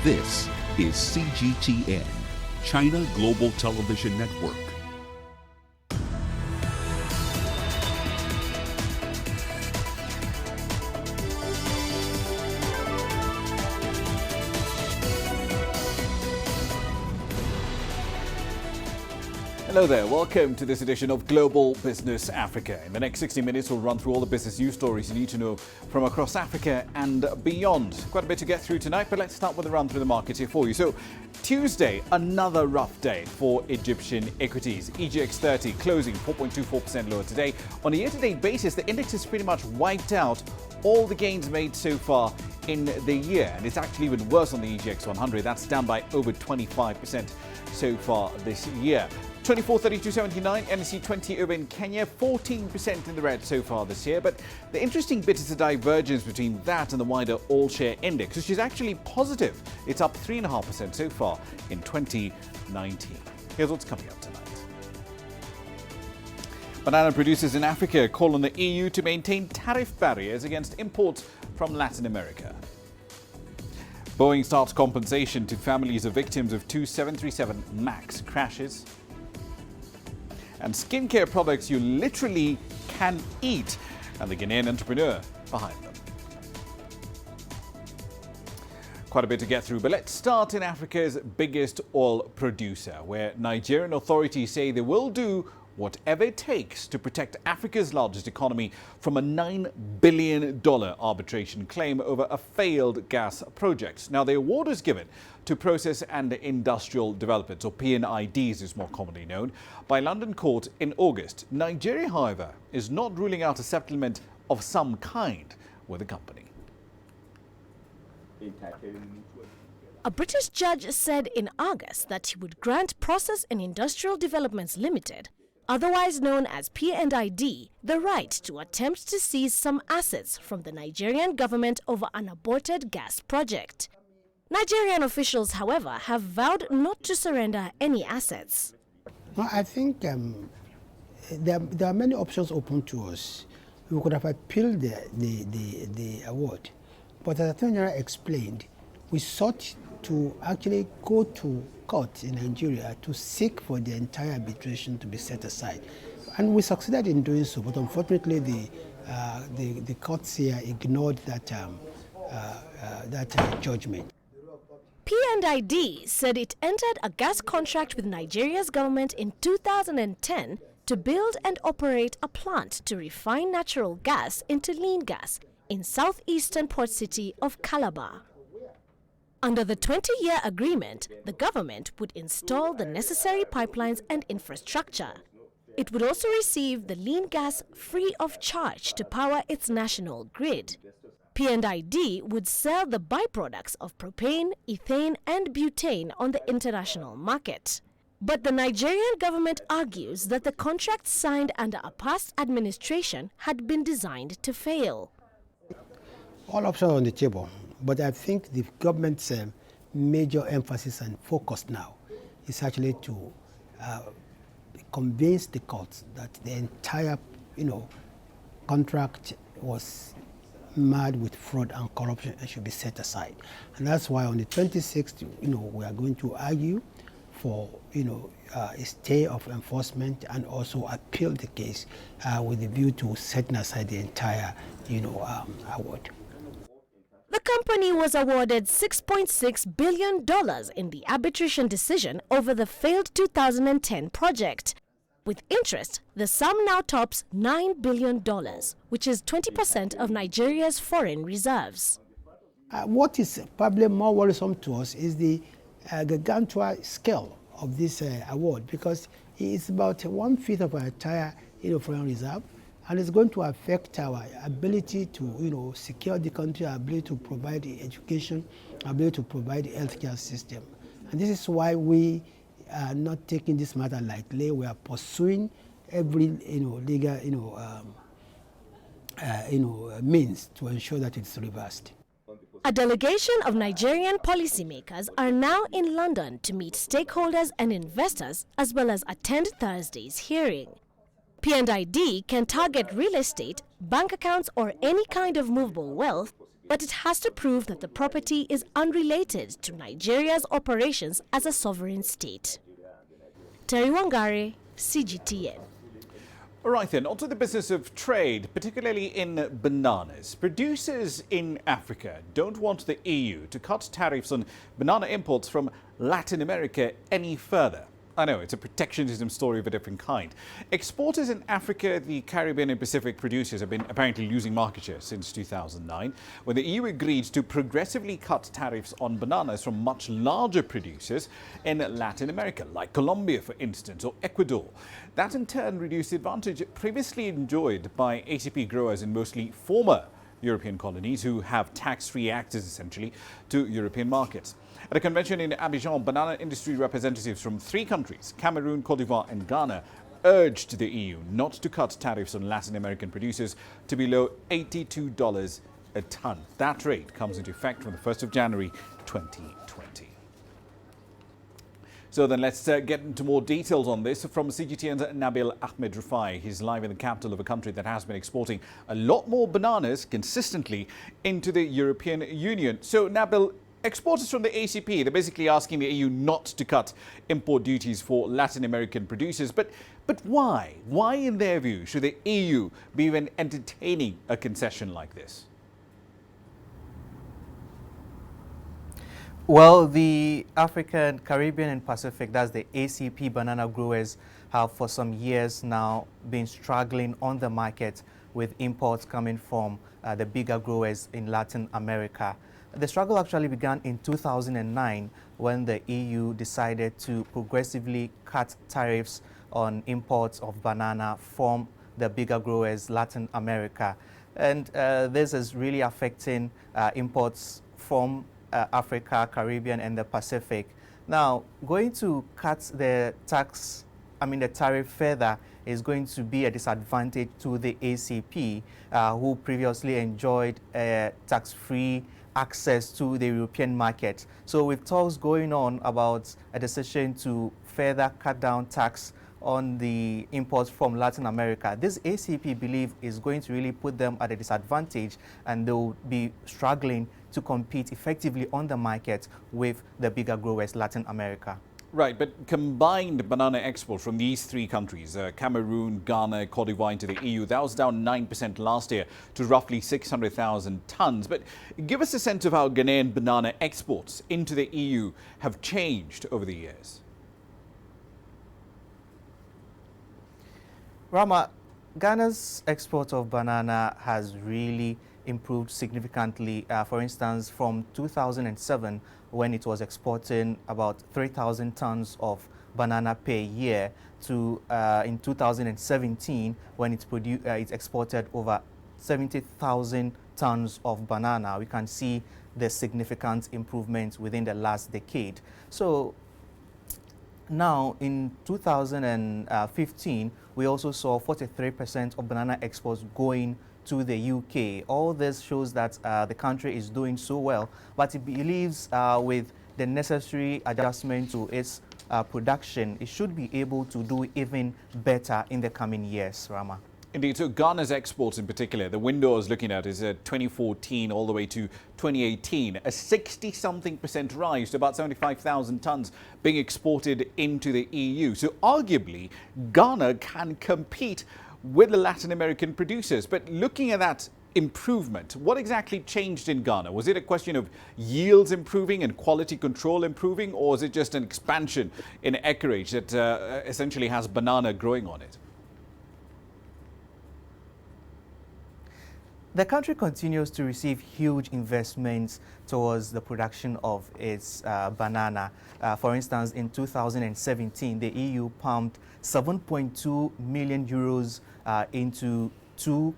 This is CGTN, China Global Television Network. Hello there, welcome to this edition of Global Business Africa. In the next 60 minutes, we'll run through all the business news stories you need to know from across Africa and beyond. Quite a bit to get through tonight, but let's start with a run through the markets here for you. So, Tuesday, another rough day for Egyptian equities. EGX 30 closing 4.24% lower today. On a year-to-date basis, the index has pretty much wiped out all the gains made so far in the year. And it's actually even worse on the EGX 100. That's down by over 25% so far this year. 24.3279, NSE 20 over in Kenya, 14% in the red so far this year. But the interesting bit is the divergence between that and the wider all-share index, which is actually positive. It's up 3.5% so far in 2019. Here's what's coming up tonight. Banana producers in Africa call on the EU to maintain tariff barriers against imports from Latin America. Boeing starts compensation to families of victims of two 737 MAX crashes. And skincare products you literally can eat, and the Ghanaian entrepreneur behind them. Quite a bit to get through, but let's start in Africa's biggest oil producer, where Nigerian authorities say they will do whatever it takes to protect Africa's largest economy from a $9 billion arbitration claim over a failed gas project. Now, the award is given to Process and Industrial Developments, or PNIDs is more commonly known, by London court in August. Nigeria, however, is not ruling out a settlement of some kind with the company. A British judge said in August that he would grant Process and Industrial Developments Limited, otherwise known as P&ID, the right to attempt to seize some assets from the Nigerian government over an aborted gas project. Nigerian officials, however, have vowed not to surrender any assets. Well, I think there are many options open to us. We could have appealed the award, but as Attorney General explained, we sought to actually go to court in Nigeria to seek for the entire arbitration to be set aside. And we succeeded in doing so, but unfortunately the courts here ignored that judgment. P&ID said it entered a gas contract with Nigeria's government in 2010 to build and operate a plant to refine natural gas into lean gas in southeastern port city of Calabar. Under the 20-year agreement, the government would install the necessary pipelines and infrastructure. It would also receive the lean gas free of charge to power its national grid. P&ID would sell the byproducts of propane, ethane and butane on the international market. But the Nigerian government argues that the contract signed under a past administration had been designed to fail. All options are on the table, but I think the government's major emphasis and focus now is actually to convince the courts that the entire, contract was marred with fraud and corruption and should be set aside. And that's why on the 26th, we are going to argue for, a stay of enforcement and also appeal the case with the view to setting aside the entire, award. The company was awarded $6.6 billion in the arbitration decision over the failed 2010 project. With interest, the sum now tops $9 billion, which is 20% of Nigeria's foreign reserves. What is probably more worrisome to us is the gargantuan scale of this award, because it's about 1/5 of our entire foreign reserve, and it's going to affect our ability to secure the country, our ability to provide education, our ability to provide the healthcare system. And this is why we are not taking this matter lightly. We are pursuing every legal means to ensure that it's reversed. A delegation of Nigerian policymakers are now in London to meet stakeholders and investors as well as attend Thursday's hearing. P&ID can target real estate, bank accounts or any kind of movable wealth but it has to prove that the property is unrelated to Nigeria's operations as a sovereign state. Terry Wangare, CGTN. All right then, onto the business of trade, particularly in bananas. Producers in Africa don't want the EU to cut tariffs on banana imports from Latin America any further. I know, it's a protectionism story of a different kind. Exporters in Africa, the Caribbean and Pacific producers have been apparently losing market share since 2009, when the EU agreed to progressively cut tariffs on bananas from much larger producers in Latin America, like Colombia, for instance, or Ecuador. That in turn reduced the advantage previously enjoyed by ACP growers in mostly former European colonies who have tax-free access essentially to European markets. At a convention in Abidjan, banana industry representatives from 3 countries, Cameroon, Cote d'Ivoire and Ghana, urged the EU not to cut tariffs on Latin American producers to below $82 a ton. That rate comes into effect from the 1st of January 2020. So then let's get into more details on this from CGTN's Nabil Ahmed Rufai. He's live in the capital of a country that has been exporting a lot more bananas consistently into the European Union. So Nabil, exporters from the ACP, they're basically asking the EU not to cut import duties for Latin American producers. But why? Why, in their view, should the EU be even entertaining a concession like this? Well, the African, Caribbean and Pacific, that's the ACP banana growers, have for some years now been struggling on the market with imports coming from the bigger growers in Latin America. The struggle actually began in 2009 when the EU decided to progressively cut tariffs on imports of banana from the bigger growers, Latin America. And this is really affecting imports from Africa, Caribbean and the Pacific. Now, going to cut the tariff further is going to be a disadvantage to the ACP, who previously enjoyed tax-free access to the European market. So with talks going on about a decision to further cut down tax on the imports from Latin America, this ACP believe is going to really put them at a disadvantage, and they'll be struggling to compete effectively on the market with the bigger growers, Latin America. Right, but combined banana export from these 3 countries, Cameroon, Ghana, Cote d'Ivoire into the EU, that was down 9% last year to roughly 600,000 tons. But give us a sense of how Ghanaian banana exports into the EU have changed over the years. Ramah, Ghana's export of banana has really improved significantly. For instance, from 2007, when it was exporting about 3,000 tons of banana per year, to in 2017, when it exported over 70,000 tons of banana. We can see the significant improvements within the last decade. So now, in 2015, we also saw 43% of banana exports going to the UK. All this shows that the country is doing so well, but it believes with the necessary adjustment to its production, it should be able to do even better in the coming years, Ramah. Indeed. So Ghana's exports in particular, the window I was looking at is 2014 all the way to 2018, a 60-something% rise to about 75,000 tons being exported into the EU. So arguably, Ghana can compete with the Latin American producers. But looking at that improvement, what exactly changed in Ghana? Was it a question of yields improving and quality control improving, or is it just an expansion in acreage that essentially has banana growing on it? The country continues to receive huge investments towards the production of its banana. For instance, in 2017, the EU pumped 7.2 million euros into 2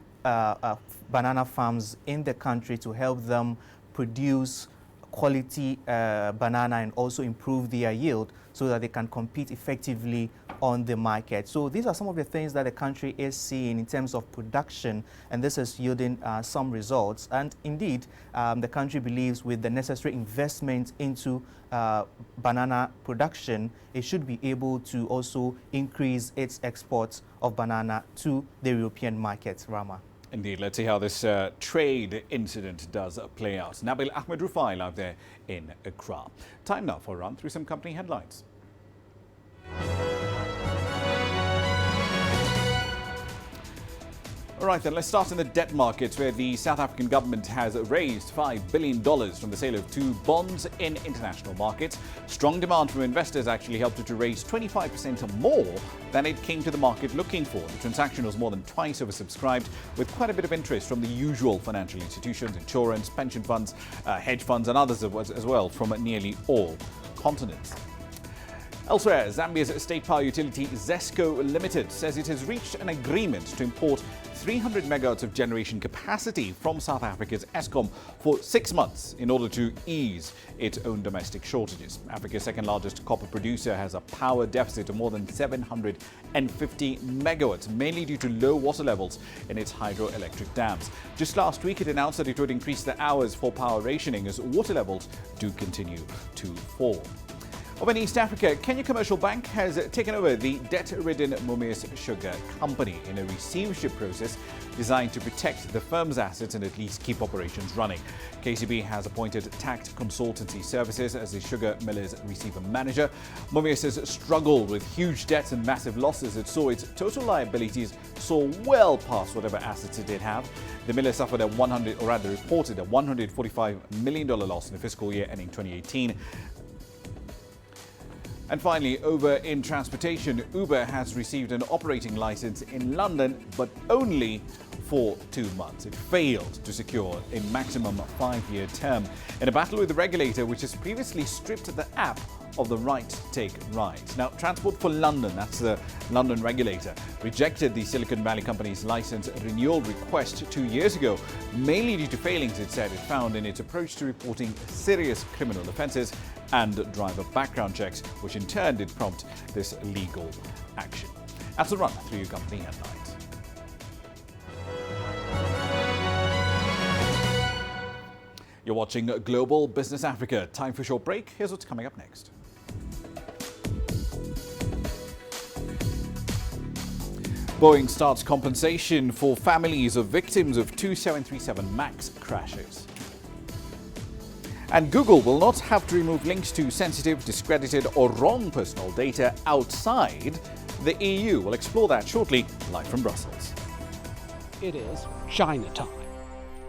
banana farms in the country to help them produce quality banana and also improve their yield so that they can compete effectively on the market. So these are some of the things that the country is seeing in terms of production, and this is yielding some results. And indeed, the country believes with the necessary investment into banana production, it should be able to also increase its exports of banana to the European markets, Ramah. Indeed, let's see how this trade incident does play out. Nabil Ahmed Rufai live there in Accra. Time now for a run through some company headlines. All right, then let's start in the debt markets, where the South African government has raised $5 billion from the sale of 2 bonds in international markets. Strong demand from investors actually helped it to raise 25% more than it came to the market looking for. The transaction was more than twice oversubscribed, with quite a bit of interest from the usual financial institutions, insurance, pension funds, hedge funds and others as well from nearly all continents. Elsewhere, Zambia's state power utility ZESCO Limited says it has reached an agreement to import 300 megawatts of generation capacity from South Africa's Eskom for 6 months in order to ease its own domestic shortages. Africa's second largest copper producer has a power deficit of more than 750 megawatts, mainly due to low water levels in its hydroelectric dams. Just last week, it announced that it would increase the hours for power rationing as water levels do continue to fall. Over in East Africa, Kenya Commercial Bank has taken over the debt-ridden Mumias Sugar Company in a receivership process designed to protect the firm's assets and at least keep operations running. KCB has appointed Tact Consultancy Services as the sugar miller's receiver manager. Mumias has struggled with huge debts and massive losses. It saw its total liabilities soar well past whatever assets it did have. The miller suffered reported a $145 million loss in the fiscal year ending 2018. And finally, over in transportation, Uber has received an operating license in London, but only for 2 months. It failed to secure a maximum 5-year term in a battle with the regulator, which has previously stripped the app of the right to take rides. Now, Transport for London, that's the London regulator, rejected the Silicon Valley company's license renewal request 2 years ago, mainly due to failings it said it found in its approach to reporting serious criminal offences and driver background checks, which in turn did prompt this legal action. That's a run through your company headlines. You're watching Global Business Africa. Time for a short break. Here's what's coming up next. Boeing starts compensation for families of victims of 2 737 MAX crashes. And Google will not have to remove links to sensitive, discredited or wrong personal data outside the EU. We'll explore that shortly, live from Brussels. It is Chinatown.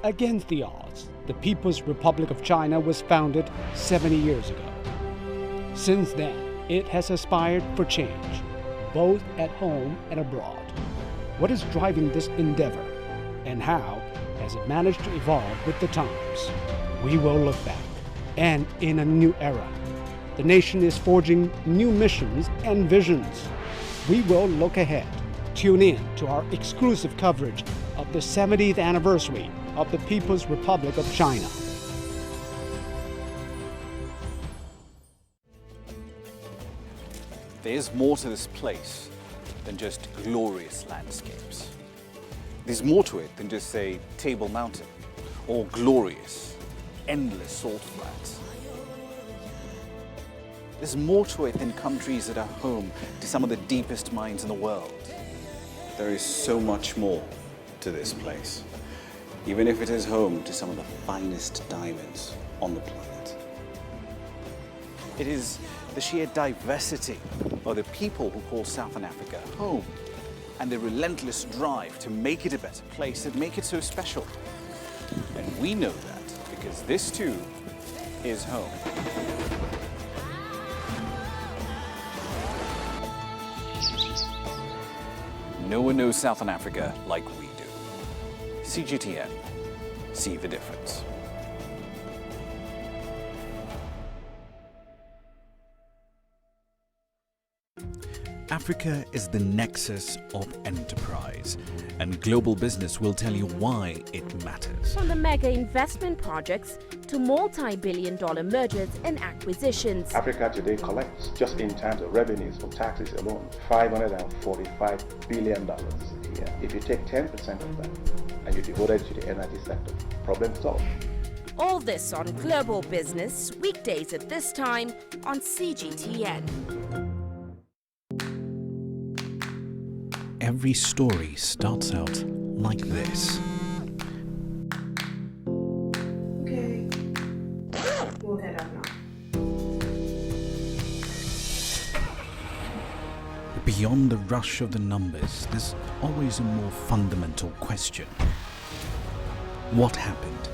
Against the odds, the People's Republic of China was founded 70 years ago. Since then, it has aspired for change, both at home and abroad. What is driving this endeavor, and how has it managed to evolve with the times? We will look back, and in a new era. The nation is forging new missions and visions. We will look ahead. Tune in to our exclusive coverage of the 70th anniversary of the People's Republic of China. There's more to this place than just glorious landscapes. There's more to it than just, say, Table Mountain or glorious, endless salt flats. There's more to it than countries that are home to some of the deepest mines in the world. There is so much more to this place, even if it is home to some of the finest diamonds on the planet. It is the sheer diversity of the people who call Southern Africa home and the relentless drive to make it a better place that make it so special. And we know that because this too is home. No one knows Southern Africa like we do. CGTN. See the difference. Africa is the nexus of enterprise, and global business will tell you why it matters. From the mega investment projects to multi-billion-dollar mergers and acquisitions. Africa today collects, just in terms of revenues from taxes alone, $545 billion a year. If you take 10% of that and you devote it to the energy sector, problem solved. All this on Global Business, weekdays at this time on CGTN. Every story starts out like this. beyond the rush of the numbers, there's always a more fundamental question. What happened?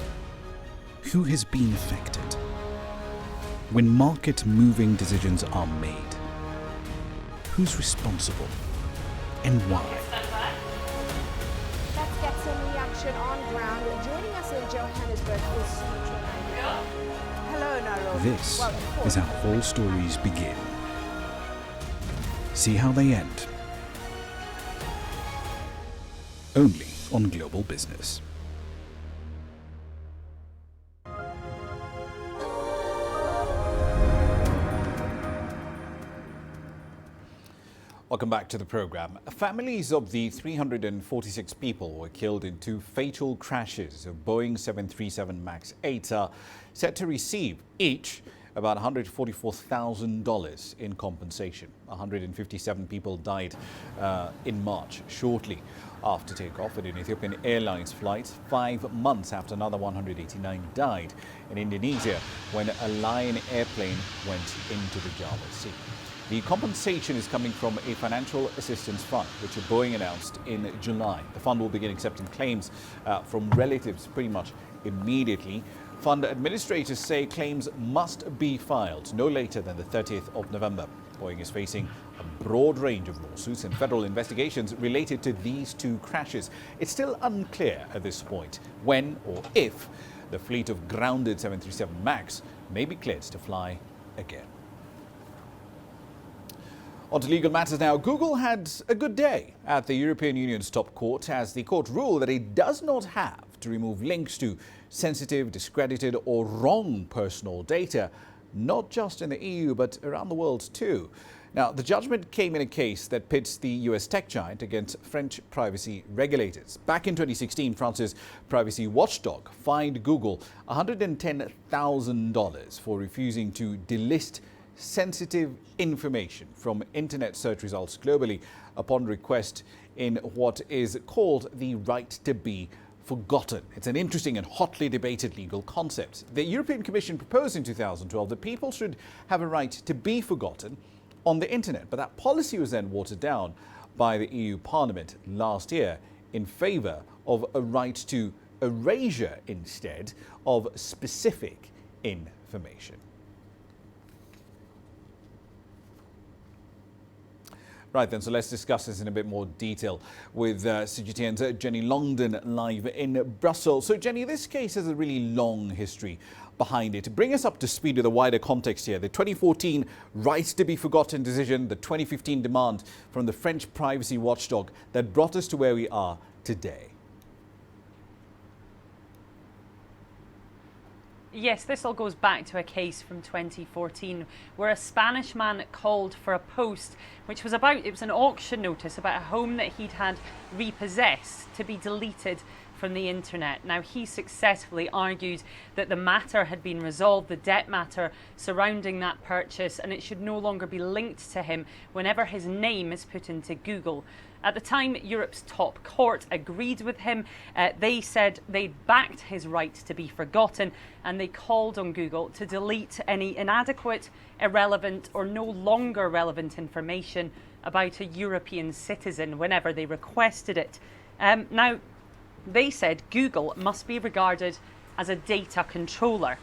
Who has been affected? When market-moving decisions are made, who's responsible and why? Let's get some reaction on ground. Joining us in Johannesburg is Sutra. Hello, Nairobi. This is how all stories begin. See how they end. Only on Global Business. Welcome back to the program. Families of the 346 people who were killed in two fatal crashes of Boeing 737 MAX 8 are set to receive each about $144,000 in compensation. 157 people died in March, shortly after takeoff at an Ethiopian Airlines flight, 5 months after another 189 died in Indonesia when a Lion airplane went into the Java Sea. The compensation is coming from a financial assistance fund, which Boeing announced in July. The fund will begin accepting claims from relatives pretty much immediately. Fund administrators say claims must be filed no later than the 30th of November. Boeing is facing a broad range of lawsuits and federal investigations related to these two crashes. It's still unclear at this point when or if the fleet of grounded 737 MAX may be cleared to fly again. On to legal matters now. Google had a good day at the European Union's top court as the court ruled that it does not have to remove links to sensitive, discredited or wrong personal data, not just in the EU but around the world too. Now, the judgment came in a case that pits the US tech giant against French privacy regulators. Back in 2016, France's privacy watchdog fined Google $110,000 for refusing to delist sensitive information from internet search results globally upon request in what is called the right to be forgotten. It's an interesting and hotly debated legal concept. The European Commission proposed in 2012 that people should have a right to be forgotten on the internet, but that policy was then watered down by the EU Parliament last year in favour of a right to erasure instead of specific information. Right then, so let's discuss this in a bit more detail with CGTN's Jenny Longden live in Brussels. So Jenny, this case has a really long history behind it. Bring us up to speed with the wider context here. The 2014 right to be forgotten decision, the 2015 demand from the French privacy watchdog that brought us to where we are today. Yes, this all goes back to a case from 2014 where a Spanish man called for a post which was it was an auction notice about a home that he'd had repossessed to be deleted from the internet. Now, he successfully argued that the matter had been resolved, the debt matter surrounding that purchase, and it should no longer be linked to him whenever his name is put into Google. At the time, Europe's top court agreed with him. They said they'd backed his right to be forgotten, and they called on Google to delete any inadequate, irrelevant, or no longer relevant information about a European citizen whenever they requested it. Now, they said Google must be regarded as a data controller.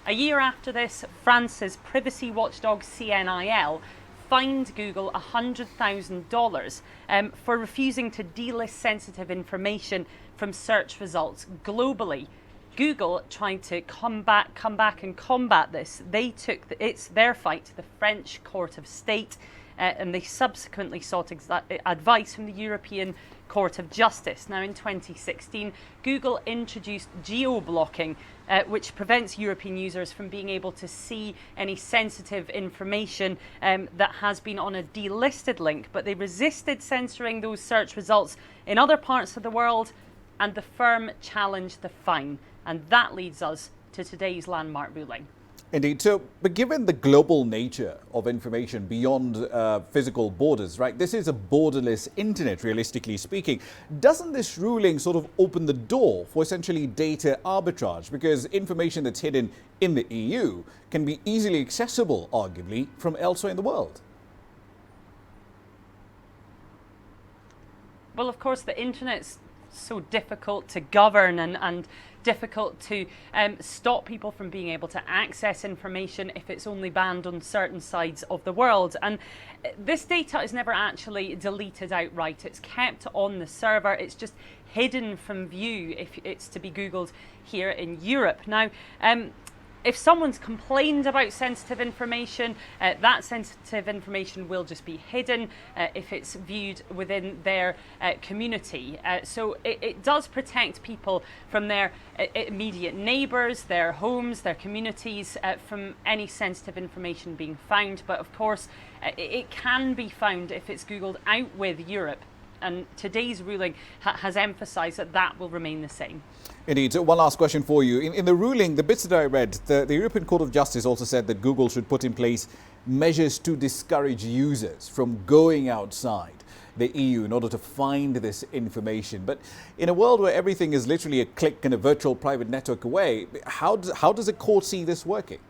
A year after this, France's privacy watchdog CNIL fined Google $100,000 for refusing to delist sensitive information from search results globally. Google tried to come back and combat this. They took their fight to the French Court of State, and they subsequently sought advice from the European Court of Justice. Now, in 2016, Google introduced geo-blocking, which prevents European users from being able to see any sensitive information that has been on a delisted link, but they resisted censoring those search results in other parts of the world, and the firm challenged the fine. And that leads us to today's landmark ruling. Indeed. So, but given the global nature of information beyond physical borders, right, this is a borderless internet, realistically speaking. Doesn't this ruling sort of open the door for essentially data arbitrage? Because information that's hidden in the EU can be easily accessible, arguably, from elsewhere in the world. Well, of course, the internet's so difficult to govern and difficult to stop people from being able to access information if it's only banned on certain sides of the world. And this data is never actually deleted outright. It's kept on the server. It's just hidden from view if it's to be Googled here in Europe. Now, if someone's complained about sensitive information, that sensitive information will just be hidden if it's viewed within their community. So it does protect people from their immediate neighbours, their homes, their communities, from any sensitive information being found. But of course, it can be found if it's Googled out with Europe. And today's ruling has emphasised that that will remain the same. Indeed. So one last question for you. In the ruling, the bits that I read, the European Court of Justice also said that Google should put in place measures to discourage users from going outside the EU in order to find this information. But in a world where everything is literally a click and a virtual private network away, how does a court see this working?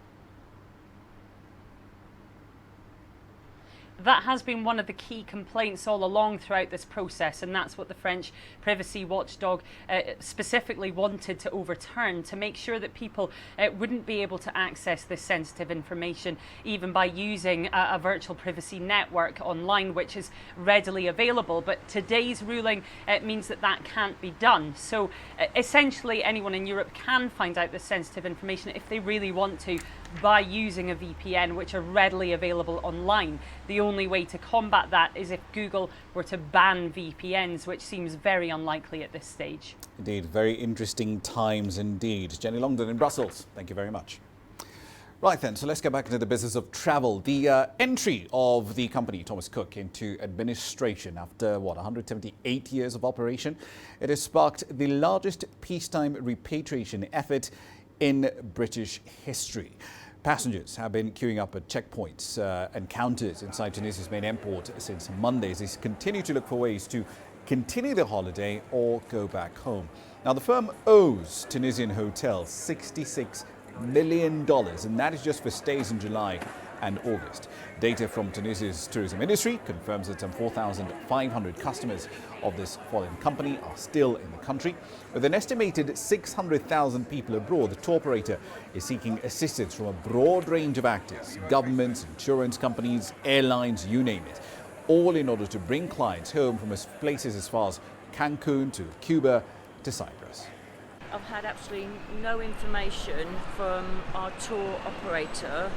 That has been one of the key complaints all along throughout this process, and that's what the French privacy watchdog specifically wanted to overturn, to make sure that people wouldn't be able to access this sensitive information even by using a virtual privacy network online, which is readily available. But today's ruling means that that can't be done. So essentially anyone in Europe can find out this sensitive information if they really want to by using a VPN, which are readily available online. The only way to combat that is if Google were to ban VPNs, which seems very unlikely at this stage. Indeed, very interesting times indeed. Jenny Longdon in Brussels, thank you very much. Right then, so let's get back into the business of travel. The entry of the company Thomas Cook into administration after, 178 years of operation, it has sparked the largest peacetime repatriation effort in British history. Passengers have been queuing up at checkpoints and counters inside Tunisia's main airport since Monday. They continue to look for ways to continue their holiday or go back home. Now, the firm owes Tunisian hotels $66 million, and that is just for stays in July and August. Data from Tunisia's tourism industry confirms that some 4,500 customers of this foreign company are still in the country. With an estimated 600,000 people abroad, the tour operator is seeking assistance from a broad range of actors, governments, insurance companies, airlines, you name it, all in order to bring clients home from places as far as Cancun to Cuba to Cyprus. I've had absolutely no information from our tour operator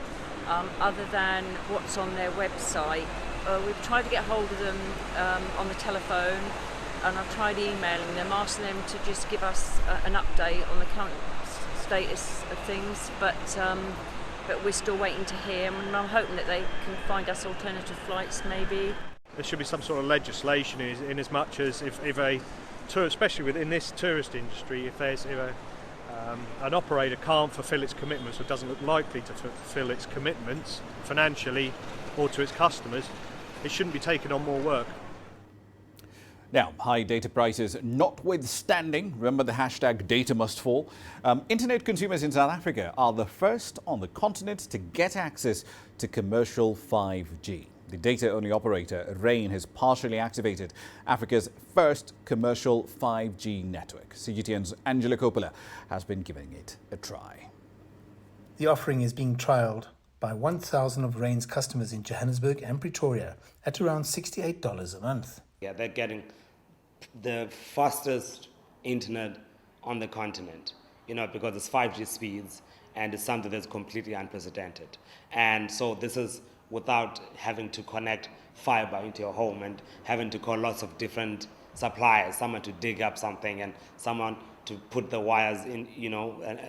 other than what's on their website. We've tried to get hold of them on the telephone, and I've tried emailing them, asking them to just give us an update on the current status of things, but we're still waiting to hear, and I'm hoping that they can find us alternative flights maybe. There should be some sort of legislation in as much as if a tour, especially within this tourist industry, if an operator can't fulfil its commitments or doesn't look likely to fulfil its commitments financially or to its customers, it shouldn't be taking on more work. Now, high data prices notwithstanding, remember the hashtag data must fall, internet consumers in South Africa are the first on the continent to get access to commercial 5G. The data-only operator, Rain, has partially activated Africa's first commercial 5G network. CGTN's Angela Coppola has been giving it a try. The offering is being trialled by 1,000 of Rain's customers in Johannesburg and Pretoria at around $68 a month. Yeah, they're getting the fastest internet on the continent, because it's 5G speeds and it's something that's completely unprecedented. And so this is without having to connect fiber into your home and having to call lots of different suppliers, someone to dig up something and someone to put the wires in, and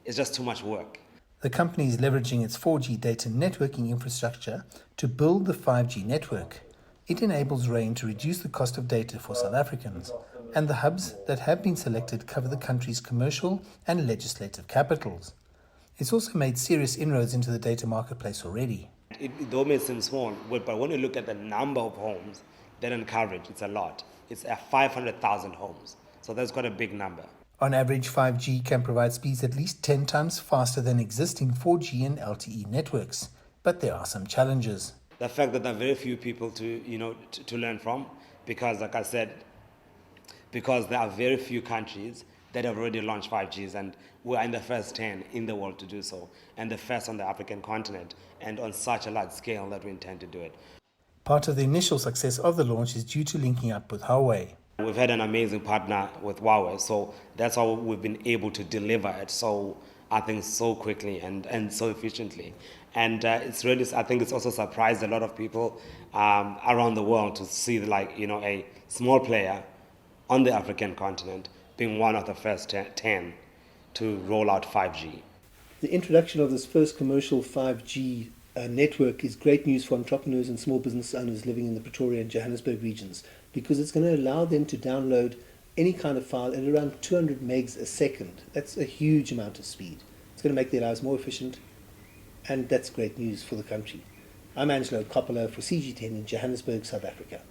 it's just too much work. The company is leveraging its 4G data networking infrastructure to build the 5G network. It enables Rain to reduce the cost of data for South Africans, and the hubs that have been selected cover the country's commercial and legislative capitals. It's also made serious inroads into the data marketplace already. It though may seem small, but when you look at the number of homes that in coverage, it's a lot. It's 500,000 homes, so that's quite a big number. On average, 5G can provide speeds at least 10 times faster than existing 4G and LTE networks, but there are some challenges. The fact that there are very few people to learn from, because, like I said, because there are very few countries that have already launched 5Gs, and we're in the first 10 in the world to do so, and the first on the African continent, and on such a large scale that we intend to do it. Part of the initial success of the launch is due to linking up with Huawei. We've had an amazing partner with Huawei, so that's how we've been able to deliver it so, I think, so quickly and so efficiently. And it's really, I think it's also surprised a lot of people around the world to see, like, you know, a small player on the African continent being one of the first 10 to roll out 5G. The introduction of this first commercial 5G network is great news for entrepreneurs and small business owners living in the Pretoria and Johannesburg regions, because it's going to allow them to download any kind of file at around 200 megs a second. That's a huge amount of speed. It's going to make their lives more efficient, and that's great news for the country. I'm Angelo Coppola for CGTN in Johannesburg, South Africa.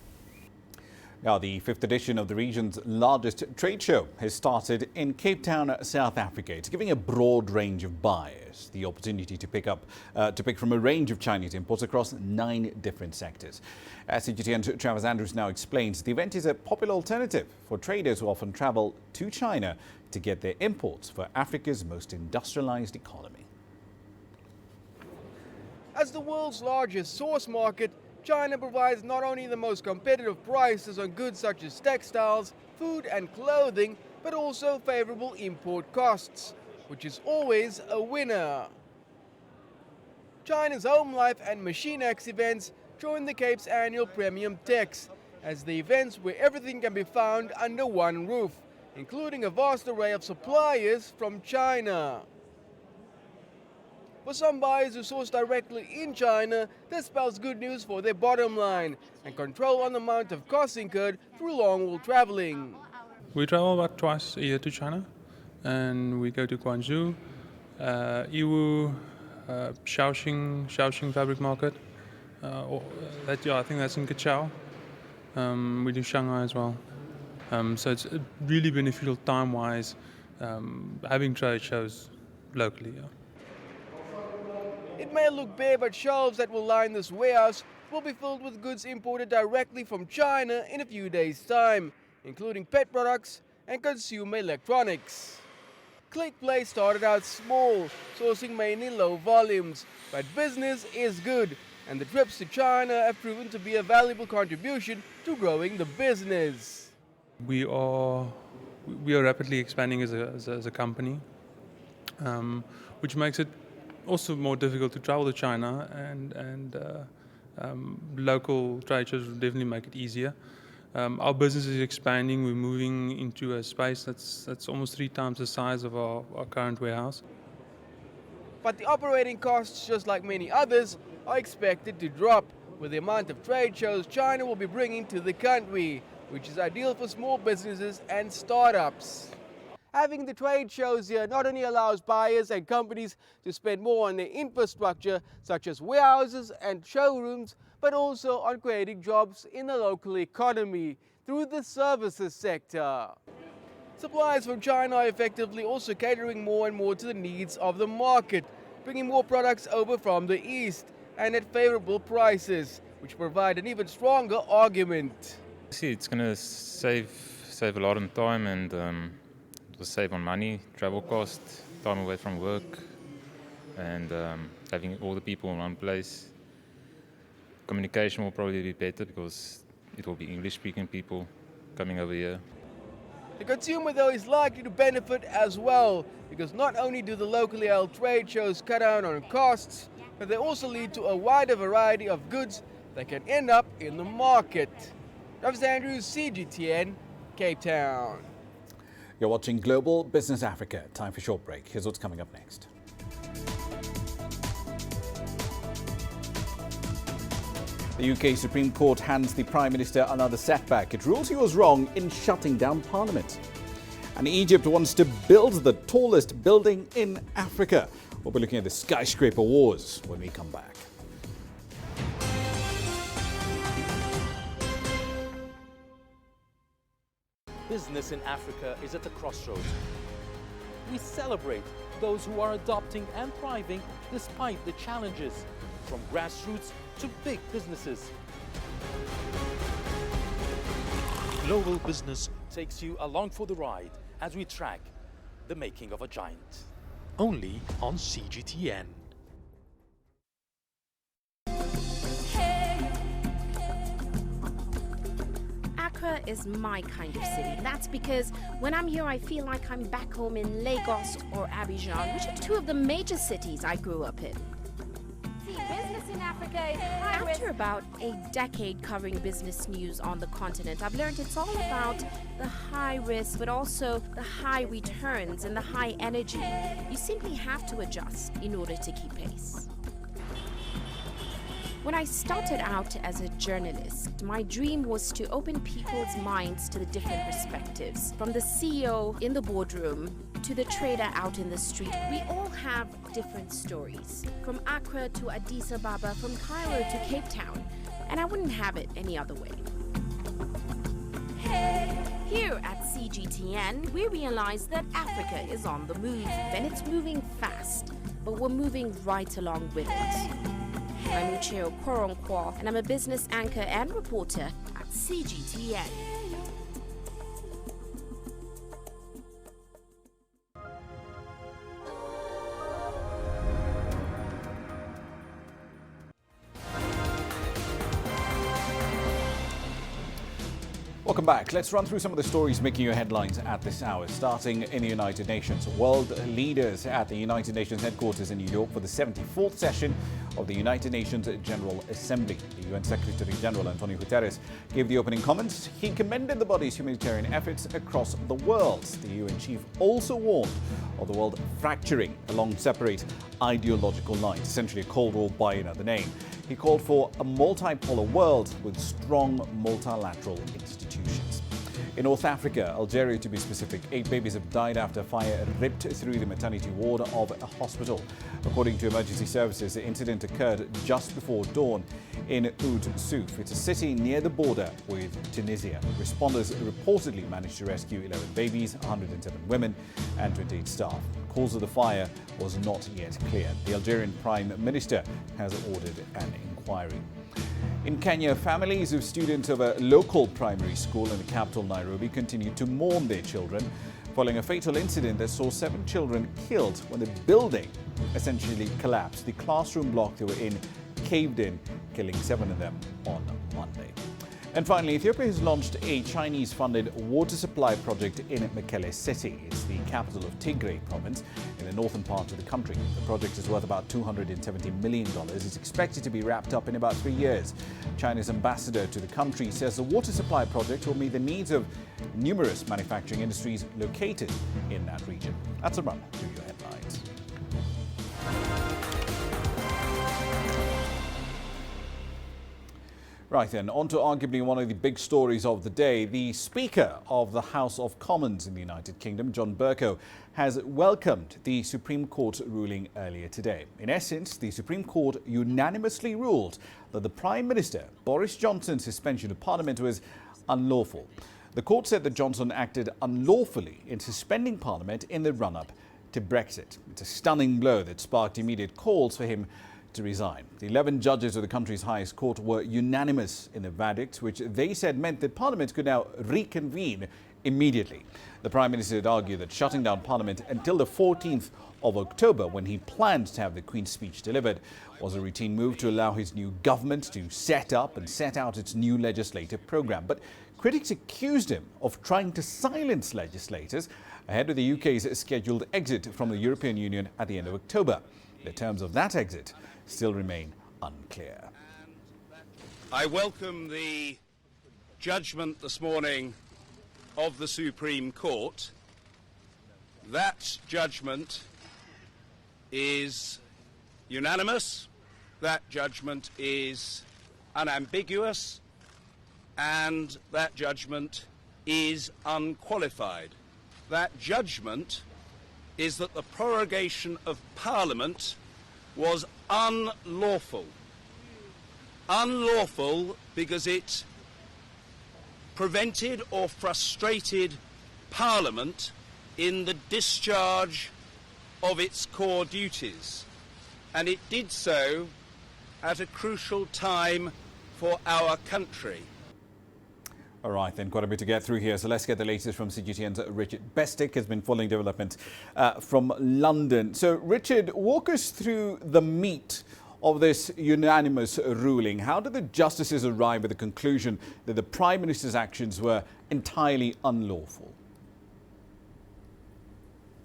Now, the 5th edition of the region's largest trade show has started in Cape Town, South Africa. It's giving a broad range of buyers the opportunity to pick from a range of Chinese imports across 9 different sectors. As CGTN Travis Andrews now explains, the event is a popular alternative for traders who often travel to China to get their imports for Africa's most industrialized economy. As the world's largest source market, China provides not only the most competitive prices on goods such as textiles, food and clothing, but also favorable import costs, which is always a winner. China's Home Life and MachineX events join the Cape's annual Premium Tex as the events where everything can be found under one roof, including a vast array of suppliers from China. For some buyers who source directly in China, this spells good news for their bottom line and control on the amount of costs incurred through long-haul traveling. We travel about twice a year to China, and we go to Guangzhou, Yiwu, Shaoxing fabric market. I think that's in Kachao. We do Shanghai as well. So it's really beneficial time-wise having trade shows locally. Yeah. It may look bare, but shelves that will line this warehouse will be filled with goods imported directly from China in a few days' time, including pet products and consumer electronics. ClickPlay started out small, sourcing mainly low volumes, but business is good, and the trips to China have proven to be a valuable contribution to growing the business. We are rapidly expanding as a company, which makes it also more difficult to travel to China, and local trade shows will definitely make it easier. Our business is expanding. We're moving into a space that's almost 3 times the size of our current warehouse. But the operating costs, just like many others, are expected to drop with the amount of trade shows China will be bringing to the country, which is ideal for small businesses and startups. Having the trade shows here not only allows buyers and companies to spend more on their infrastructure, such as warehouses and showrooms, but also on creating jobs in the local economy through the services sector. Suppliers from China are effectively also catering more and more to the needs of the market, bringing more products over from the East and at favorable prices, which provide an even stronger argument. It's going to save a lot on time, and will save on money, travel costs, time away from work, and having all the people in one place. Communication will probably be better because it will be English-speaking people coming over here. The consumer, though, is likely to benefit as well, because not only do the locally held trade shows cut down on costs, but they also lead to a wider variety of goods that can end up in the market. Travis Andrews, CGTN, Cape Town. You're watching Global Business Africa. Time for a short break. Here's what's coming up next. The UK Supreme Court hands the Prime Minister another setback. It rules he was wrong in shutting down Parliament. And Egypt wants to build the tallest building in Africa. We'll be looking at the skyscraper wars when we come back. Business in Africa is at a crossroads. We celebrate those who are adopting and thriving despite the challenges, from grassroots to big businesses. Global Business takes you along for the ride as we track the making of a giant. Only on CGTN. Accra is my kind of city. That's because when I'm here, I feel like I'm back home in Lagos or Abidjan, which are two of the major cities I grew up in. Business in Africa is high risk. After about a decade covering business news on the continent, I've learned it's all about the high risk, but also the high returns and the high energy. You simply have to adjust in order to keep pace. When I started out as a journalist, my dream was to open people's minds to the different perspectives. From the CEO in the boardroom to the trader out in the street, we all have different stories. From Accra to Addis Ababa, from Cairo to Cape Town, and I wouldn't have it any other way. Here at CGTN, we realize that Africa is on the move, and it's moving fast, but we're moving right along with it. I'm Uche Okoronkwo, and I'm a business anchor and reporter at CGTN. Welcome back. Let's run through some of the stories making your headlines at this hour. Starting in the United Nations. World leaders at the United Nations headquarters in New York for the 74th session of the United Nations General Assembly. The UN Secretary General Antonio Guterres gave the opening comments. He commended the body's humanitarian efforts across the world. The UN chief also warned of the world fracturing along separate ideological lines, essentially a Cold War by another name. He called for a multipolar world with strong multilateral institutions. In North Africa, Algeria to be specific, 8 babies have died after a fire ripped through the maternity ward of a hospital. According to emergency services, the incident occurred just before dawn in Oud Souf. It's a city near the border with Tunisia. Responders reportedly managed to rescue 11 babies, 107 women and 28 staff. The cause of the fire was not yet clear. The Algerian Prime Minister has ordered an inquiry. In Kenya, families of students of a local primary school in the capital, Nairobi, continue to mourn their children following a fatal incident that saw 7 children killed when the building essentially collapsed. The classroom block they were in caved in, killing 7 of them on Monday. And finally, Ethiopia has launched a Chinese-funded water supply project in Mekelle City. It's the capital of Tigray province in the northern part of the country. The project is worth about $270 million. It's expected to be wrapped up in about 3 years. China's ambassador to the country says the water supply project will meet the needs of numerous manufacturing industries located in that region. That's a run through your headlines. Right then, on to arguably one of the big stories of the day. The Speaker of the House of Commons in the United Kingdom, John Bercow, has welcomed the Supreme Court ruling earlier today. In essence, the Supreme Court unanimously ruled that the Prime Minister, Boris Johnson's suspension of Parliament was unlawful. The court said that Johnson acted unlawfully in suspending Parliament in the run-up to Brexit. It's a stunning blow that sparked immediate calls for him to resign. The 11 judges of the country's highest court were unanimous in the verdict, which they said meant that Parliament could now reconvene immediately. The Prime Minister had argued that shutting down Parliament until the 14th of October, when he planned to have the Queen's speech delivered, was a routine move to allow his new government to set up and set out its new legislative programme. But critics accused him of trying to silence legislators ahead of the UK's scheduled exit from the European Union at the end of October. The terms of that exit still remain unclear. I welcome the judgment this morning of the Supreme Court. That judgment is unanimous, that judgment is unambiguous, and that judgment is unqualified. That judgment is that the prorogation of Parliament was unlawful. Unlawful because it prevented or frustrated Parliament in the discharge of its core duties. And it did so at a crucial time for our country. All right, then, quite a bit to get through here. So let's get the latest from CGTN's Richard Bestick has been following development from London. So, Richard, walk us through the meat of this unanimous ruling. How did the justices arrive at the conclusion that the Prime Minister's actions were entirely unlawful?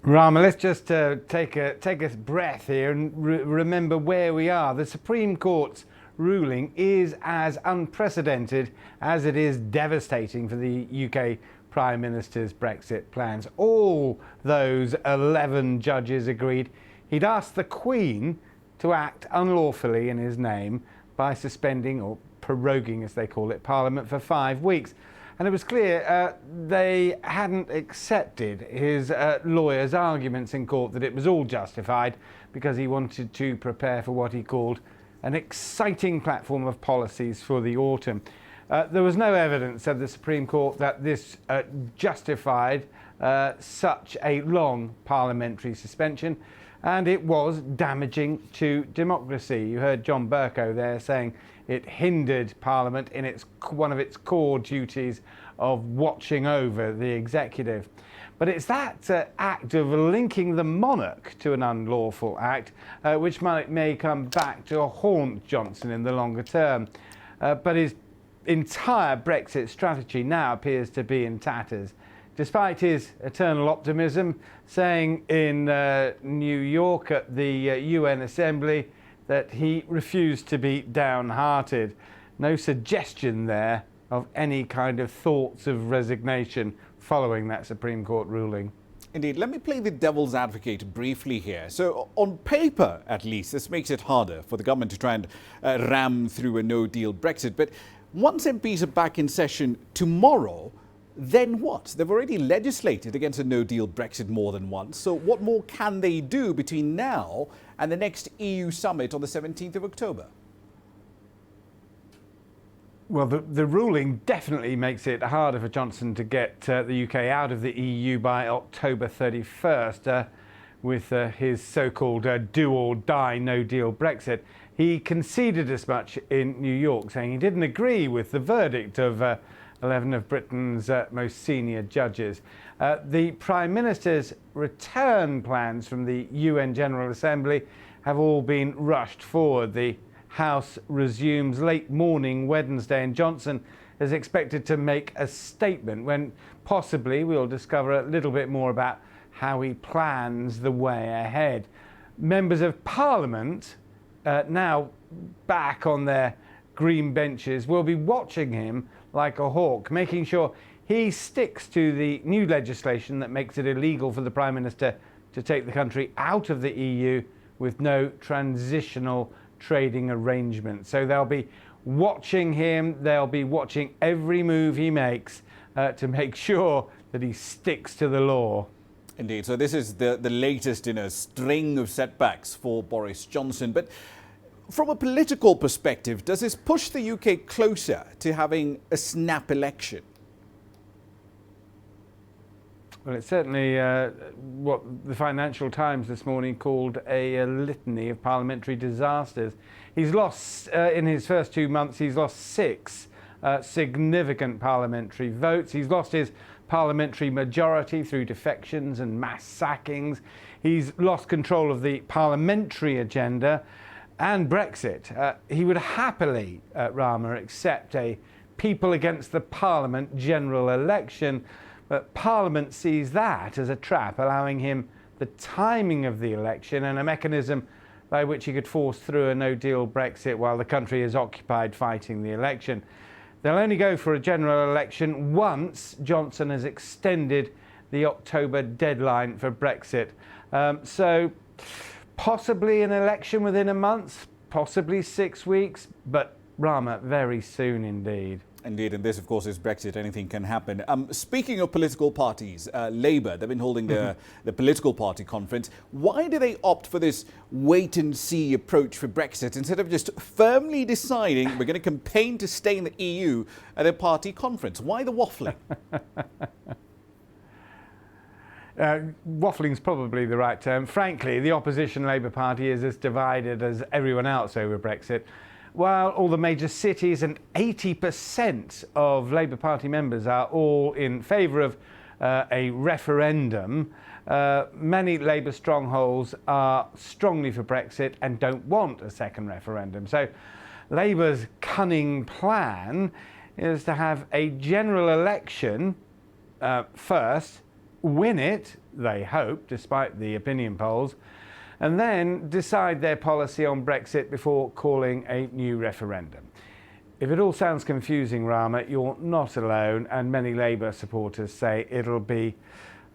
Ramah, let's just take a breath here and remember where we are. The Supreme Court's ruling is as unprecedented as it is devastating for the UK Prime Minister's Brexit plans. All those 11 judges agreed he'd asked the Queen to act unlawfully in his name by suspending, or proroguing as they call it, Parliament for 5 weeks. And it was clear they hadn't accepted his lawyer's arguments in court that it was all justified because he wanted to prepare for what he called an exciting platform of policies for the autumn. There was no evidence, said the Supreme Court, that this justified such a long parliamentary suspension, and it was damaging to democracy. You heard John Bercow there saying it hindered Parliament in one of its core duties of watching over the executive. But it's that act of linking the monarch to an unlawful act which may come back to haunt Johnson in the longer term. But his entire Brexit strategy now appears to be in tatters. Despite his eternal optimism, saying in New York at the UN Assembly that he refused to be downhearted. No suggestion there of any kind of thoughts of resignation following that Supreme Court ruling. Indeed. Let me play the devil's advocate briefly here. So on paper, at least, this makes it harder for the government to try and ram through a no-deal Brexit. But once MPs are back in session tomorrow, then what? They've already legislated against a no-deal Brexit more than once. So what more can they do between now and the next EU summit on the 17th of October? Well, the ruling definitely makes it harder for Johnson to get the UK out of the EU by October 31st with his so-called do-or-die no-deal Brexit. He conceded as much in New York, saying he didn't agree with the verdict of 11 of Britain's most senior judges. The Prime Minister's return plans from the UN General Assembly have all been rushed forward. The House resumes late morning Wednesday, and Johnson is expected to make a statement when possibly we'll discover a little bit more about how he plans the way ahead. Members of Parliament, now back on their green benches, will be watching him like a hawk, making sure he sticks to the new legislation that makes it illegal for the Prime Minister to take the country out of the EU with no transitional trading arrangement. So they'll be watching him, they'll be watching every move he makes to make sure that he sticks to the law. Indeed. So this is the latest in a string of setbacks for Boris Johnson. But from a political perspective, does this push the UK closer to having a snap election? Well, it's certainly what the Financial Times this morning called a litany of parliamentary disasters. He's lost, in his first 2 months, he's lost 6 significant parliamentary votes. He's lost his parliamentary majority through defections and mass sackings. He's lost control of the parliamentary agenda and Brexit. He would happily, Ramah, accept a people against the Parliament general election, but Parliament sees that as a trap, allowing him the timing of the election and a mechanism by which he could force through a no-deal Brexit while the country is occupied fighting the election. They'll only go for a general election once Johnson has extended the October deadline for Brexit. So possibly an election within a month, possibly 6 weeks, but Ramah, very soon indeed. Indeed, and this, of course, is Brexit. Anything can happen. Speaking of political parties, Labour, they've been holding the political party conference. Why do they opt for this wait-and-see approach for Brexit instead of just firmly deciding we're going to campaign to stay in the EU at a party conference? Why the waffling? Waffling is probably the right term. Frankly, the opposition Labour Party is as divided as everyone else over Brexit. while all the major cities and 80% of Labour Party members are all in favour of a referendum, many Labour strongholds are strongly for Brexit and don't want a second referendum. So Labour's cunning plan is to have a general election first, win it, they hope, despite the opinion polls, and then decide their policy on Brexit before calling a new referendum. If it all sounds confusing, Ramah, you're not alone, and many Labour supporters say it'll be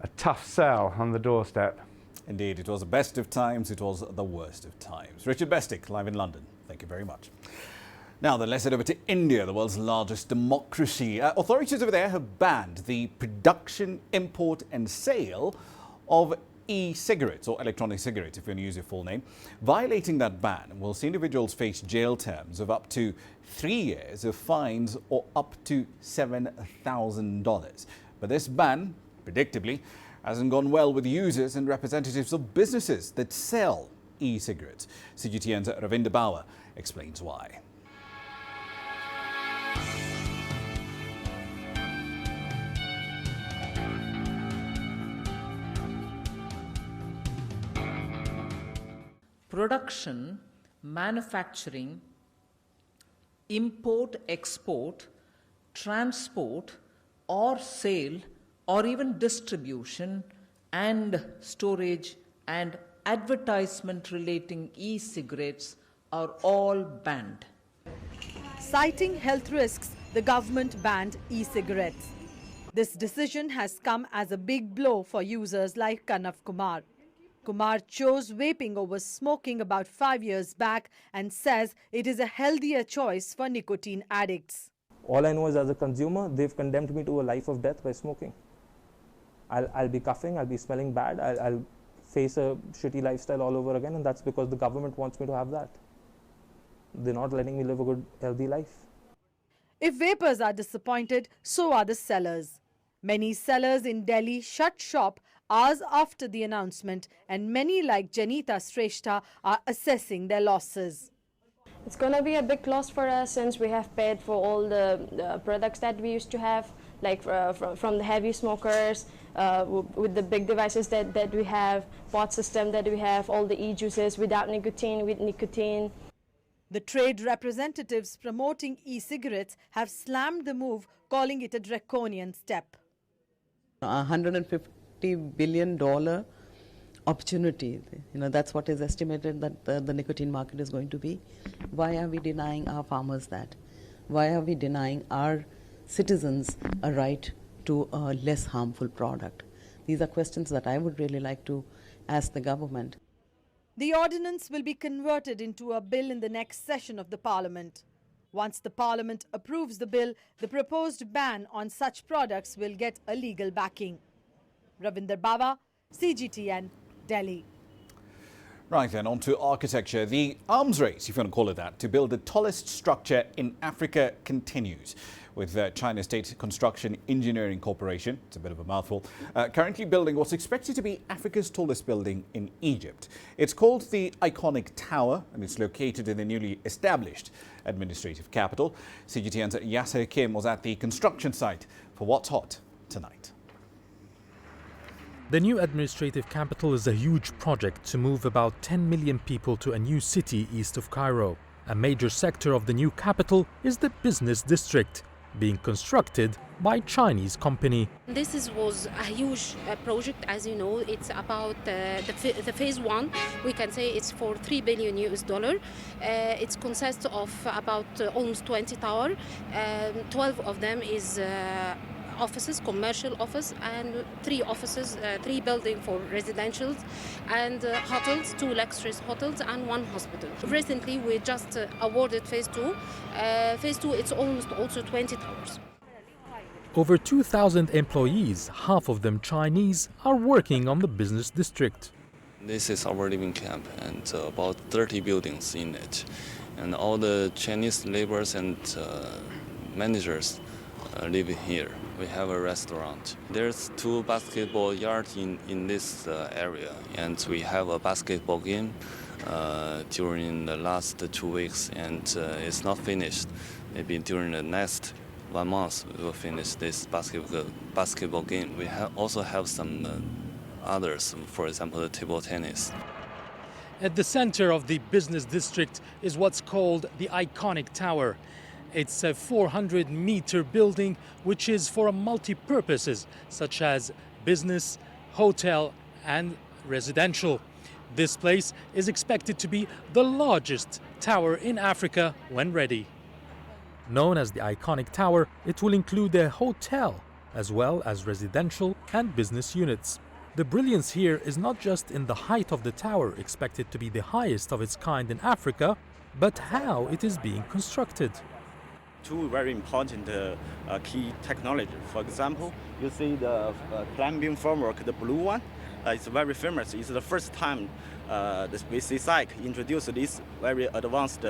a tough sell on the doorstep. Indeed, it was the best of times, it was the worst of times. Richard Bestick, live in London. Thank you very much. Now then, let's head over to India, the world's largest democracy. Authorities over there have banned the production, import and sale of e-cigarettes, or electronic cigarettes if you want to use your full name. Violating that ban will see individuals face jail terms of up to 3 years, of fines or up to $7,000. But this ban, predictably, hasn't gone well with users and representatives of businesses that sell e-cigarettes. CGTN's Ravinder Bauer explains why. Production, manufacturing, import, export, transport or sale or even distribution and storage and advertisement relating e-cigarettes are all banned. Citing health risks, the government banned e-cigarettes. This decision has come as a big blow for users like Kanav Kumar. Kumar chose vaping over smoking about 5 years back and says it is a healthier choice for nicotine addicts. All I know is as a consumer, they've condemned me to a life of death by smoking. I'll be coughing, I'll be smelling bad, I'll face a shitty lifestyle all over again, and that's because the government wants me to have that. They're not letting me live a good, healthy life. If vapers are disappointed, so are the sellers. Many sellers in Delhi shut shop hours after the announcement, and many like Janita Shrestha are assessing their losses. It's going to be a big loss for us since we have paid for all the products that we used to have, like from the heavy smokers, with the big devices that we have, pod system that we have, all the e-juices without nicotine, with nicotine. The trade representatives promoting e-cigarettes have slammed the move, calling it a draconian step. $150 billion opportunity, that's what is estimated that the nicotine market is going to be. Why are we denying our farmers that? Why are we denying our citizens a right to a less harmful product? These are questions that I would really like to ask the government. The ordinance will be converted into a bill in the next session of the Parliament. Once the Parliament approves the bill, the proposed ban on such products will get a legal backing. Ravinder Bauer, CGTN, Delhi. Right then, on to architecture. The arms race, if you want to call it that, to build the tallest structure in Africa continues, with China's State Construction Engineering Corporation, it's a bit of a mouthful, currently building what's expected to be Africa's tallest building in Egypt. It's called the Iconic Tower, and it's located in the newly established administrative capital. CGTN's Yasser Kim was at the construction site for What's Hot tonight. The new administrative capital is a huge project to move about 10 million people to a new city east of Cairo. A major sector of the new capital is the business district, being constructed by Chinese company. This was a huge project, as you know. It's about the phase one. We can say it's for $3 billion. It consists of about almost 20 towers. 12 of them is offices, commercial office, and 3 offices, 3 buildings for residentials, and hotels, 2 luxurious hotels and 1 hospital. Recently we just awarded phase 2. Phase 2, it's almost also 20 towers. Over 2,000 employees, half of them Chinese, are working on the business district. This is our living camp, and about 30 buildings in it, and all the Chinese laborers and managers live here. We have a restaurant. There's 2 basketball yards in this area, and we have a basketball game during the last 2 weeks, and it's not finished. Maybe during the next 1 month we will finish this basketball game. We also have some others, for example, the table tennis. At the center of the business district is what's called the Iconic Tower. It's a 400-meter building which is for multi-purposes such as business, hotel and residential. This place is expected to be the largest tower in Africa when ready. Known as the Iconic Tower, it will include a hotel as well as residential and business units. The brilliance here is not just in the height of the tower, expected to be the highest of its kind in Africa, but how it is being constructed. Two very important key technology. For example, you see the climbing framework, the blue one. It's very famous. It's the first time the SpaceX introduced this very advanced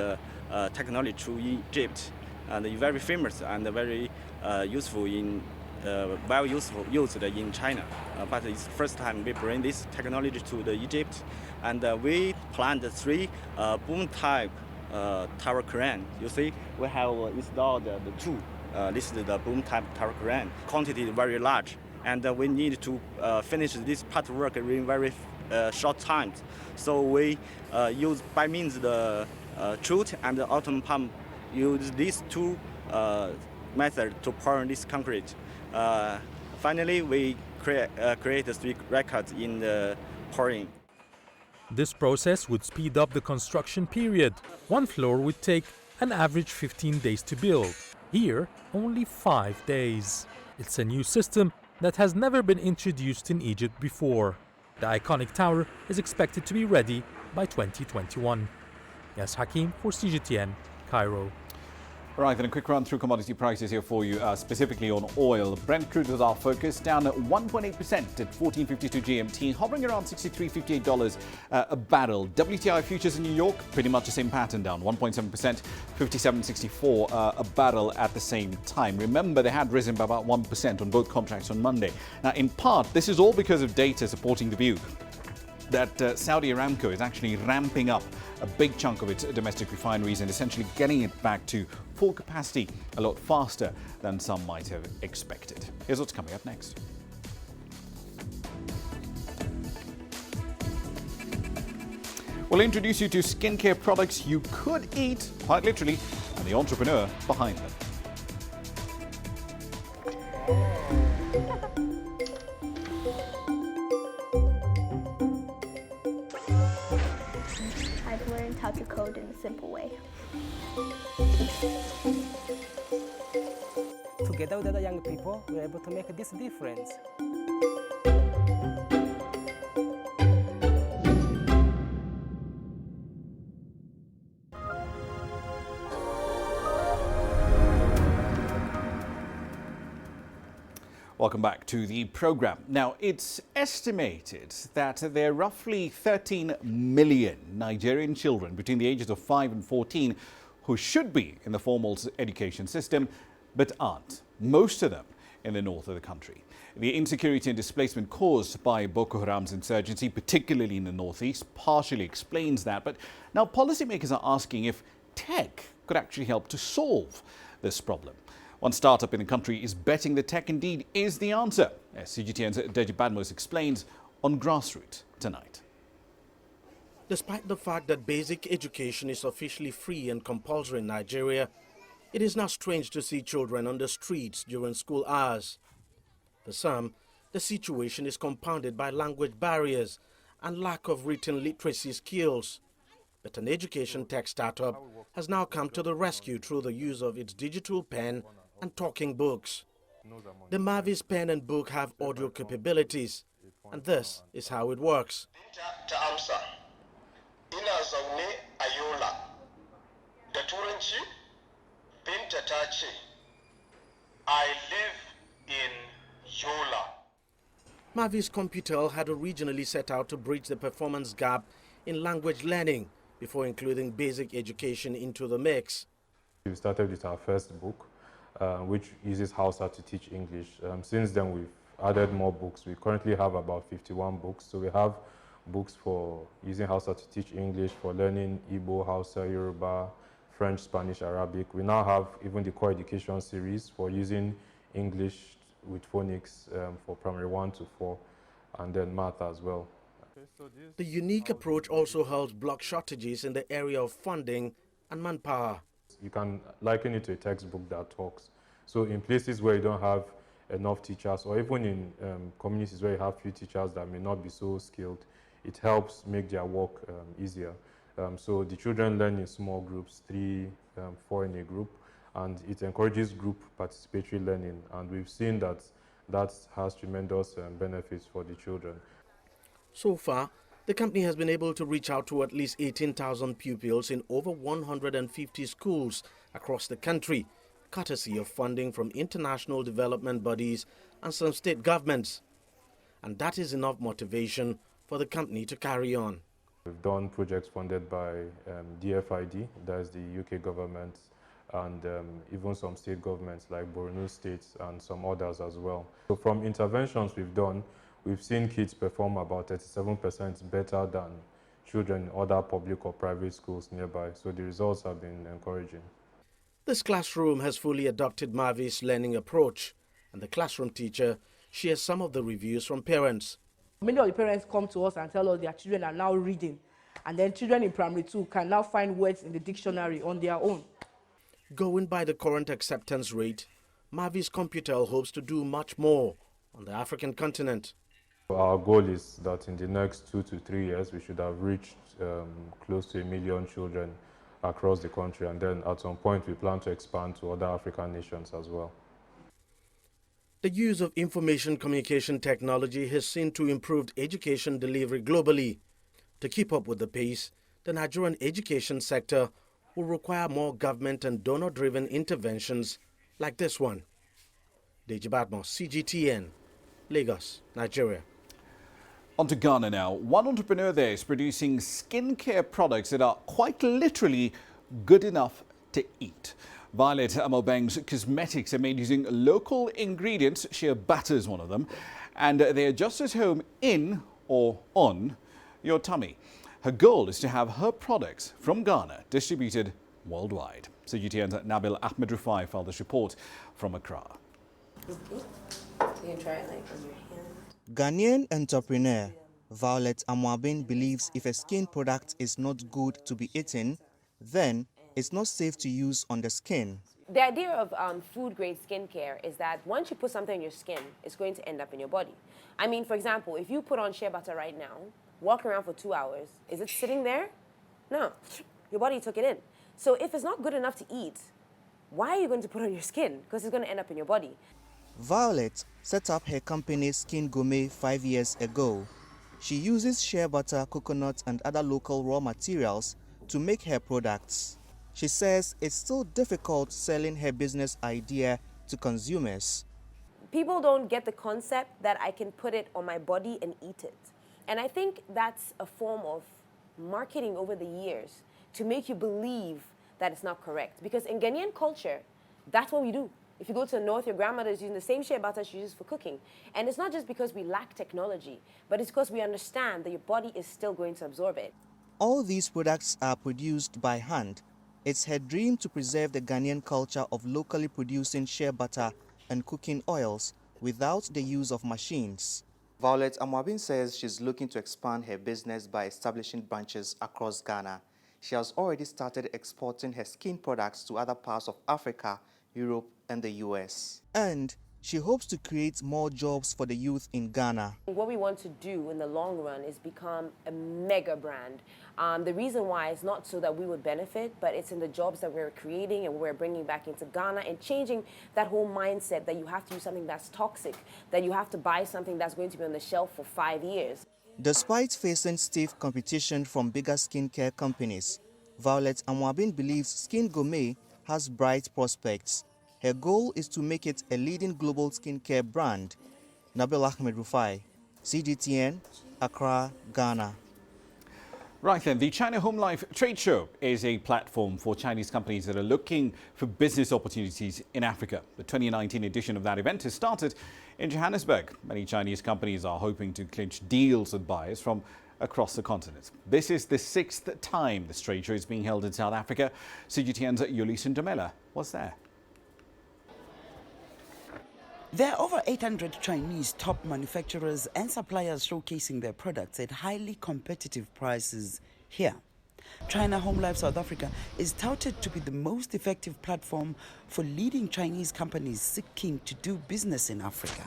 technology to Egypt, and it's very famous and very useful in used in China. But it's the first time we bring this technology to the Egypt, and we planned 3 boom-type tower crane. You see, we have installed the 2. This is the boom-type tower crane. Quantity is very large, and we need to finish this part of work in very short time. So we use by means the chute and the autumn pump. Use these 2 methods to pour this concrete. Finally, we create 3 records in the pouring. This process would speed up the construction period. 1 floor would take an average 15 days to build. Here, only 5 days. It's a new system that has never been introduced in Egypt before. The Iconic Tower is expected to be ready by 2021. Yes, Hakim for CGTN, Cairo. Right, then a quick run through commodity prices here for you, specifically on oil. Brent crude is our focus, down 1.8% at 14.52 GMT, hovering around $63.58 a barrel. WTI futures in New York, pretty much the same pattern, down 1.7%, 57.64 a barrel at the same time. Remember, they had risen by about 1% on both contracts on Monday. Now, in part, this is all because of data supporting the view that Saudi Aramco is actually ramping up a big chunk of its domestic refineries and essentially getting it back to full capacity a lot faster than some might have expected. Here's what's coming up next. We'll introduce you to skincare products you could eat, quite literally, and the entrepreneur behind them. I've learned how to code in a simple way. Together with other young people, we're able to make this difference. Welcome back to the program. Now, it's estimated that there are roughly 13 million Nigerian children between the ages of 5 and 14 who should be in the formal education system but aren't. Most of them in the north of the country. The insecurity and displacement caused by Boko Haram's insurgency, particularly in the northeast, partially explains that. But now policymakers are asking if tech could actually help to solve this problem. One startup in the country is betting that tech indeed is the answer, as CGTN's Deji Badmos explains on Grassroots tonight. Despite the fact that basic education is officially free and compulsory in Nigeria, it is now strange to see children on the streets during school hours. For some, the situation is compounded by language barriers and lack of written literacy skills. But an education tech startup has now come to the rescue through the use of its digital pen and talking books. The Mavis pen and book have audio capabilities, and this is how it works. I live in Yola. Mavis Computel had originally set out to bridge the performance gap in language learning before including basic education into the mix. We started with our first book, which uses Hausa to teach English. Since then, we've added more books. We currently have about 51 books, so we have books for using Hausa to teach English, for learning Igbo, Hausa, Yoruba, French, Spanish, Arabic. We now have even the core education series for using English with phonics for primary 1 to 4, and then math as well. The unique approach also helps block shortages in the area of funding and manpower. You can liken it to a textbook that talks. So in places where you don't have enough teachers, or even in communities where you have few teachers that may not be so skilled, it helps make their work easier. So the children learn in small groups, 3, 4 in a group, and it encourages group participatory learning. And we've seen that that has tremendous benefits for the children. So far, the company has been able to reach out to at least 18,000 pupils in over 150 schools across the country, courtesy of funding from international development bodies and some state governments. And that is enough motivation for the company to carry on. We've done projects funded by DFID, that's the UK government, and even some state governments like Borno State and some others as well. So from interventions we've done, we've seen kids perform about 37% better than children in other public or private schools nearby. So the results have been encouraging. This classroom has fully adopted Mavi's learning approach, and the classroom teacher shares some of the reviews from parents. Many of the parents come to us and tell us their children are now reading, and then children in primary 2 can now find words in the dictionary on their own. Going by the current acceptance rate, Mavi's Computel hopes to do much more on the African continent. Our goal is that in the next 2 to 3 years, we should have reached close to 1 million children across the country, and then at some point we plan to expand to other African nations as well. The use of information communication technology has seen to improved education delivery globally. To keep up with the pace, the Nigerian education sector will require more government and donor-driven interventions like this one. Deji Badmos, CGTN, Lagos, Nigeria. On to Ghana now. One entrepreneur there is producing skincare products that are quite literally good enough to eat. Violet Amobeng's cosmetics are made using local ingredients. Shea butter is one of them. And they are just as home in or on your tummy. Her goal is to have her products from Ghana distributed worldwide. CGTN's Nabil Ahmed Rufai filed this report from Accra. You can try it like on your hand. Ghanaian entrepreneur Violet Amwabin believes if a skin product is not good to be eaten, then it's not safe to use on the skin. The idea of food-grade skincare is that once you put something on your skin, it's going to end up in your body. I mean, for example, if you put on shea butter right now, walk around for 2 hours, is it sitting there? No, your body took it in. So if it's not good enough to eat, why are you going to put it on your skin? Because it's going to end up in your body. Violet set up her company Skin Gourmet 5 years ago. She uses shea butter, coconut and other local raw materials to make her products. She says it's still difficult selling her business idea to consumers. People don't get the concept that I can put it on my body and eat it. And I think that's a form of marketing over the years to make you believe that it's not correct. Because in Ghanaian culture, that's what we do. If you go to the north, your grandmother is using the same shea butter she uses for cooking. And it's not just because we lack technology, but it's because we understand that your body is still going to absorb it. All these products are produced by hand. It's her dream to preserve the Ghanaian culture of locally producing shea butter and cooking oils without the use of machines. Violet Amwabin says she's looking to expand her business by establishing branches across Ghana. She has already started exporting her skin products to other parts of Africa, Europe, and the US. And she hopes to create more jobs for the youth in Ghana. What we want to do in the long run is become a mega brand. The reason why is not so that we would benefit, but it's in the jobs that we're creating and we're bringing back into Ghana and changing that whole mindset that you have to use something that's toxic, that you have to buy something that's going to be on the shelf for 5 years. Despite facing stiff competition from bigger skincare companies, Violet Amwabin believes Skin Gourmet has bright prospects. Her goal is to make it a leading global skincare brand. Nabil Ahmed Rufai, CGTN, Accra, Ghana. Right then, the China Home Life Trade Show is a platform for Chinese companies that are looking for business opportunities in Africa. The 2019 edition of that event has started in Johannesburg. Many Chinese companies are hoping to clinch deals with buyers from across the continent. This is the 6th time this trade show is being held in South Africa. CGTN's Yolisa Ndamela was there. There are over 800 Chinese top manufacturers and suppliers showcasing their products at highly competitive prices here. China Home Life South Africa is touted to be the most effective platform for leading Chinese companies seeking to do business in Africa.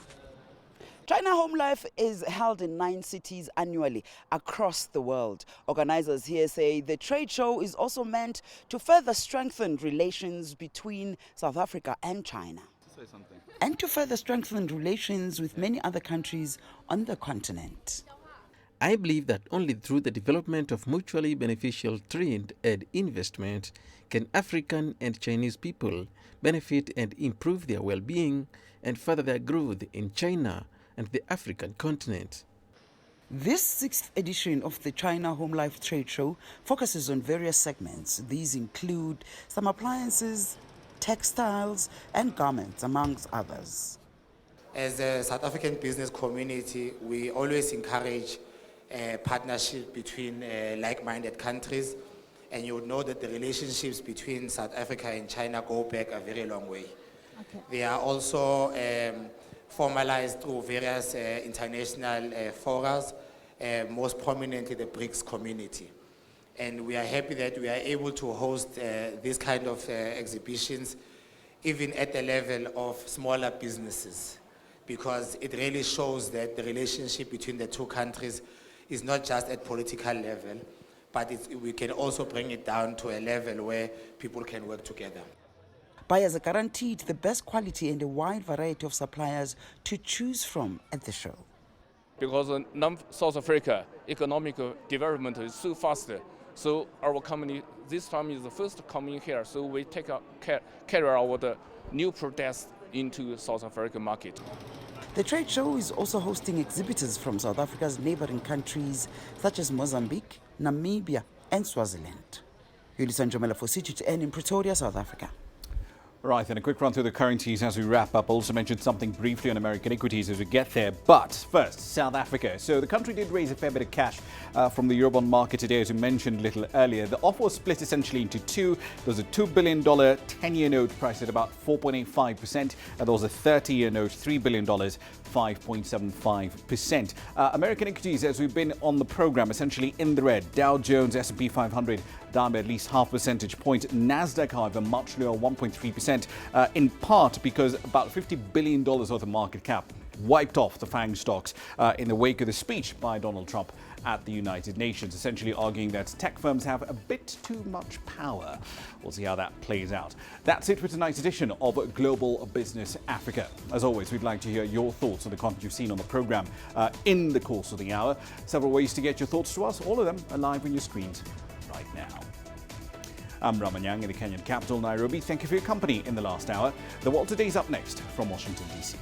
China Home Life is held in 9 cities annually across the world. Organizers here say the trade show is also meant to further strengthen relations between South Africa and China. And to further strengthen relations with many other countries on the continent. I believe that only through the development of mutually beneficial trade and investment can African and Chinese people benefit and improve their well-being and further their growth in China and the African continent. This 6th edition of the China Home Life Trade Show focuses on various segments. These include some appliances, textiles and garments, amongst others. As a South African business community, we always encourage partnership between like-minded countries, and you would know that the relationships between South Africa and China go back a very long way. Okay. They are also formalized through various international forums, most prominently the BRICS community. And we are happy that we are able to host this kind of exhibitions even at the level of smaller businesses, because it really shows that the relationship between the two countries is not just at political level, but we can also bring it down to a level where people can work together. Buyers are guaranteed the best quality and a wide variety of suppliers to choose from at the show. Because South Africa economic development is so fast, so our company this time is the first coming here, so we carry out the new products into South African market. The trade show is also hosting exhibitors from South Africa's neighboring countries such as Mozambique, Namibia and Swaziland. Yolisa Ndamela for CGTN in Pretoria, South Africa. Right, and a quick run through the currencies as we wrap up. Also mentioned something briefly on American equities as we get there. But first, South Africa. So the country did raise a fair bit of cash from the Eurobond market today, as we mentioned a little earlier. The offer was split essentially into two. There was a $2 billion 10-year note priced at about 4.85%. And there was a 30-year note, $3 billion, 5.75%. American equities, as we've been on the program, essentially in the red. Dow Jones, S&P 500 down by at least half percentage point. Nasdaq, however, much lower, 1.3%, in part because about $50 billion worth of market cap wiped off the FANG stocks in the wake of the speech by Donald Trump at the United Nations, essentially arguing that tech firms have a bit too much power. We'll see how that plays out. That's it for tonight's edition of Global Business Africa. As always, we'd like to hear your thoughts on the content you've seen on the program in the course of the hour. Several ways to get your thoughts to us, all of them are live on your screens right now. I'm Ramah Nyang in the Kenyan capital, Nairobi. Thank you for your company in the last hour. The World Today is up next from Washington, D.C.